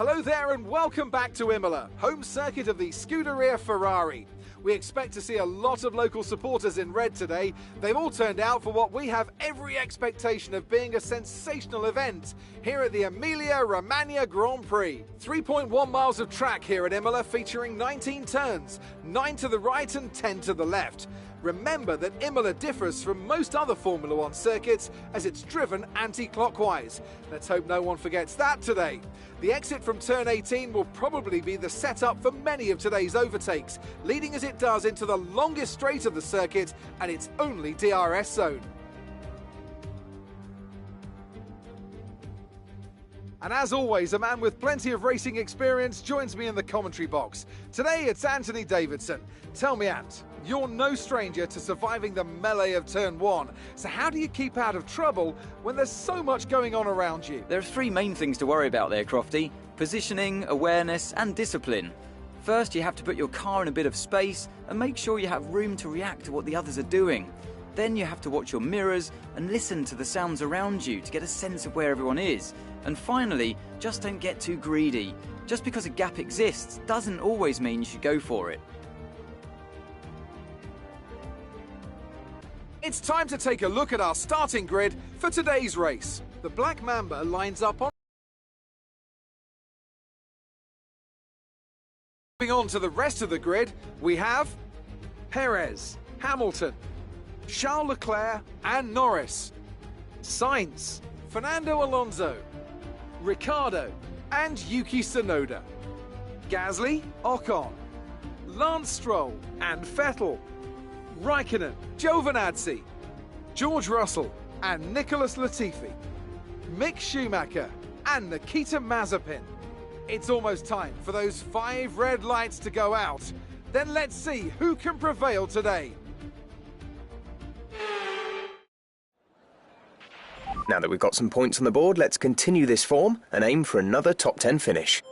Hello there and welcome back to Imola, home circuit of the Scuderia Ferrari. We expect to see a lot of local supporters in red today. They've all turned out for what we have every expectation of being a sensational event here at the Emilia-Romagna Grand Prix. 3.1 miles of track here at Imola featuring 19 turns, 9 to the right and 10 to the left. Remember that Imola differs from most other Formula One circuits as it's driven anti-clockwise. Let's hope no one forgets that today. The exit from turn 18 will probably be the setup for many of today's overtakes, leading as it does into the longest straight of the circuit and its only DRS zone. And as always, a man with plenty of racing experience joins me in the commentary box. Today it's Anthony Davidson. Tell me, Ant, you're no stranger to surviving the melee of turn 1. So how do you keep out of trouble when there's so much going on around you? There are three main things to worry about there, Crofty. Positioning, awareness and discipline. First, you have to put your car in a bit of space and make sure you have room to react to what the others are doing. Then you have to watch your mirrors and listen to the sounds around you to get a sense of where everyone is. And finally, just don't get too greedy. Just because a gap exists doesn't always mean you should go for it. It's time to take a look at our starting grid for today's race. The Black Mamba lines up on. Moving on to the rest of the grid, we have Perez, Hamilton, Charles Leclerc and Norris, Sainz, Fernando Alonso, Ricciardo and Yuki Tsunoda, Gasly, Ocon, Lance Stroll and Vettel, Raikkonen, Giovinazzi, George Russell and Nicholas Latifi, Mick Schumacher and Nikita Mazepin. It's almost time for those 5 red lights to go out. Then let's see who can prevail today. Now that we've got some points on the board, let's continue this form and aim for another top 10 finish.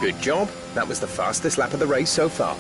Good job. That was the fastest lap of the race so far.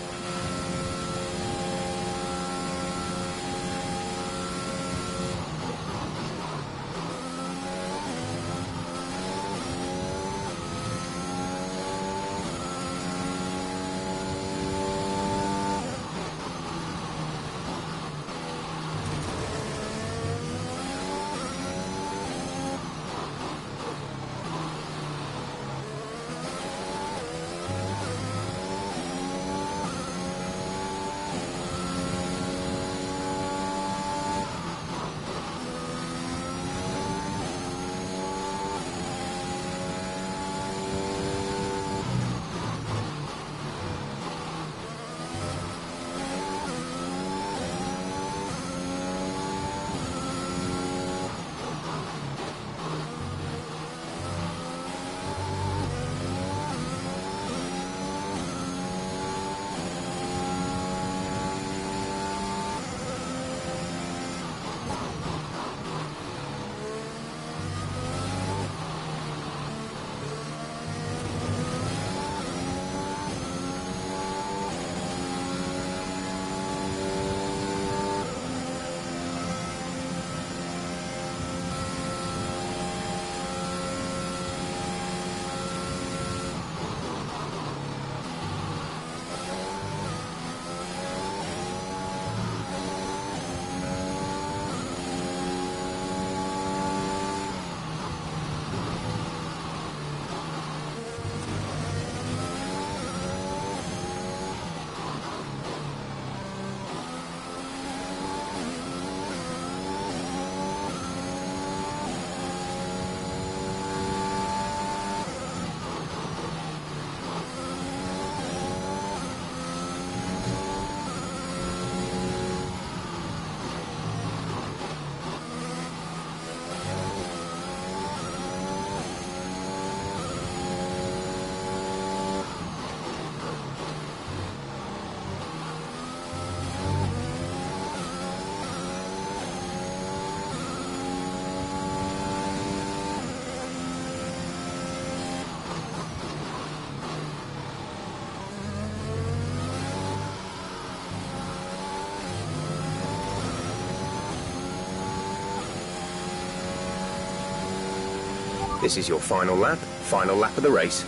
This is your final lap of the race.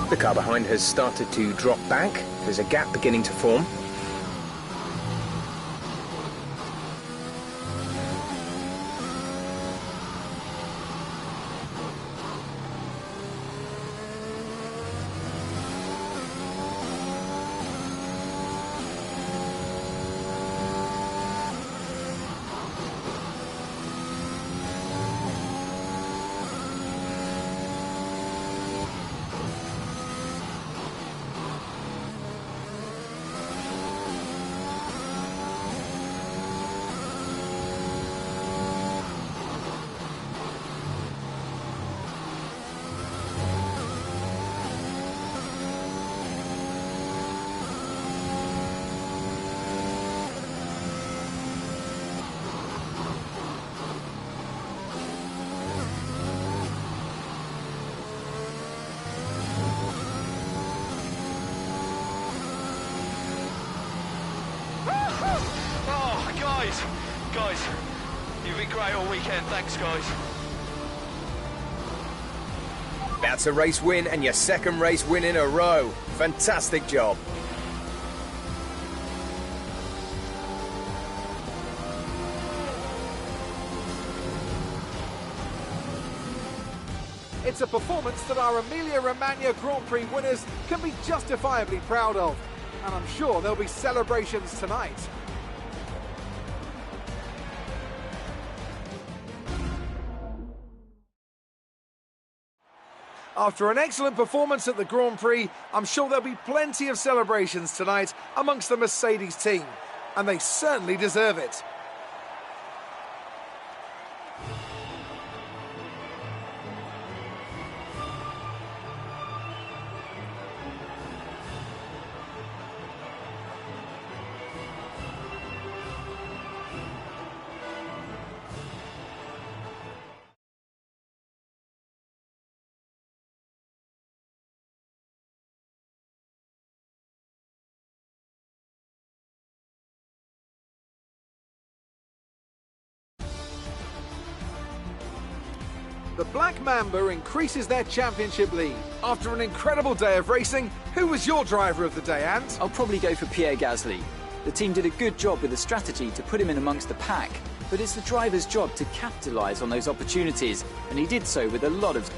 The car behind has started to drop back. There's a gap beginning to form. Guys, you've been great all weekend. Thanks, guys. That's a race win and your second race win in a row. Fantastic job. It's a performance that our Emilia-Romagna Grand Prix winners can be justifiably proud of. And I'm sure there'll be celebrations tonight. After an excellent performance at the Grand Prix, I'm sure there'll be plenty of celebrations tonight amongst the Mercedes team. And they certainly deserve it. the Black Mamba increases their championship lead. After an incredible day of racing, who was your driver of the day, Ant? I'll probably go for Pierre Gasly. The team did a good job with the strategy to put him in amongst the pack, but it's the driver's job to capitalise on those opportunities, and he did so with a lot of...